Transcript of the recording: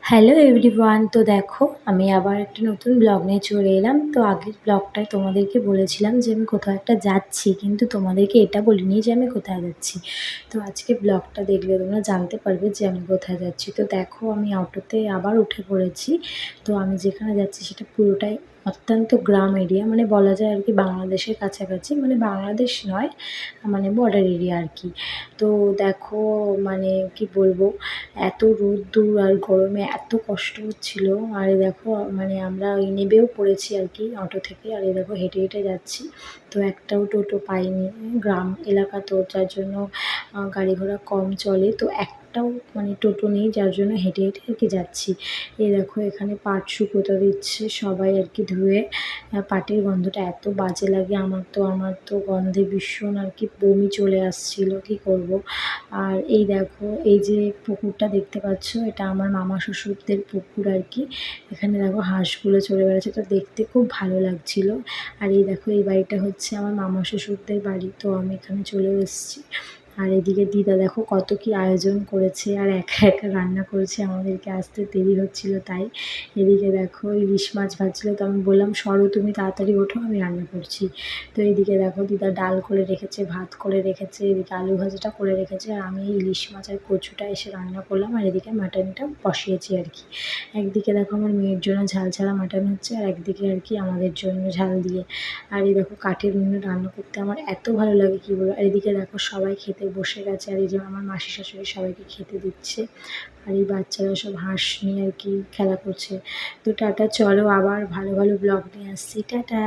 Hello everyone, তো দেখো আমি আবার একটা নতুন ব্লগ নিয়ে চলে এলাম। তো আগের ব্লগটায় তোমাদেরকে বলেছিলাম যে আমি কোথাও একটা যাচ্ছি, কিন্তু তোমাদেরকে এটা বলিনি যে আমি কোথায় যাচ্ছি। তো আজকে ব্লগটা দেখলে তোমরা জানতে পারবে যে আমি কোথায় যাচ্ছি। তো দেখো আমি অটোতে আবার উঠে পড়েছি। তো আমি যেখানে যাচ্ছি সেটা পুরোটাই অত্যন্ত গ্রাম এরিয়া, মানে বলা যায় আর কি বাংলাদেশের কাছাকাছি, মানে বাংলাদেশ নয়, মানে বর্ডার এরিয়া আর কি। তো দেখো মানে কি বলবো, এত রোদ্দুর আর গরমে এত কষ্ট হচ্ছিল। আর এই দেখো মানে আমরা ওই নেবেও পড়েছি আর কি অটো থেকে। আর এই দেখো হেঁটে হেঁটে যাচ্ছি। তো একটাও টোটো পাইনি, গ্রাম এলাকা তো যার জন্য গাড়ি ঘোড়া কম চলে, তো একটাও মানে টোটো নেই, যার জন্য হেঁটে হেঁটে আর কি যাচ্ছি। এই দেখো এখানে পাট শুকোতে দিচ্ছে সবাই আর কি ধুয়ে। পাটের গন্ধটা এত বাজে লাগে আমার তো গন্ধে ভীষণ আর কি বমি চলে আসছিল, কি করব। আর এই দেখো এই যে পুকুরটা দেখতে পাচ্ছ, এটা আমার মামা শ্বশুরদের পুকুর আর কি। এখানে দেখো হাঁসগুলো চলে বেড়াচ্ছে, তো দেখতে খুব ভালো লাগছিল। আর এই দেখো এই বাড়িটা হচ্ছে আমার মামা শ্বশুরদের বাড়ি, তো আমি এখানে চলেও এসেছি। আর এদিকে দিদা দেখো কত কি আয়োজন করেছে, আর একা একা রান্না করেছে, আমাদেরকে আসতে দেরি হচ্ছিল তাই। এদিকে দেখো ইলিশ মাছ ভাজছিল, তো আমি বললাম সরো তুমি তাড়াতাড়ি ওঠো, আমি রান্না করছি। তো এইদিকে দেখো দিদা ডাল করে রেখেছে, ভাত করে রেখেছে, এদিকে আলু ভাজাটা করে রেখেছে, আর আমি ইলিশ মাছ আর কচুটা এসে রান্না করলাম, আর এদিকে মাটনটা বসিয়েছি আর কি। একদিকে দেখো আমার মেয়ের জন্য ঝাল ছাড়া মাটন হচ্ছে, আর একদিকে আর কি আমাদের জন্য ঝাল দিয়ে। আর এই দেখো কাঠের উনুনে রান্না করতে আমার এত ভালো লাগে কী বলবো। আর এদিকে দেখো সবাই খেতে বসে গেছে, আর এই যে আমার মাসি শাশুড়ি সবাইকে খেতে দিচ্ছে। আর এই বাচ্চারা সব হাঁস নিয়ে আর কি খেলা করছে। তো টাটা, চলো আবার ভালো ভালো ব্লগ নিয়ে আসছি, টাটা।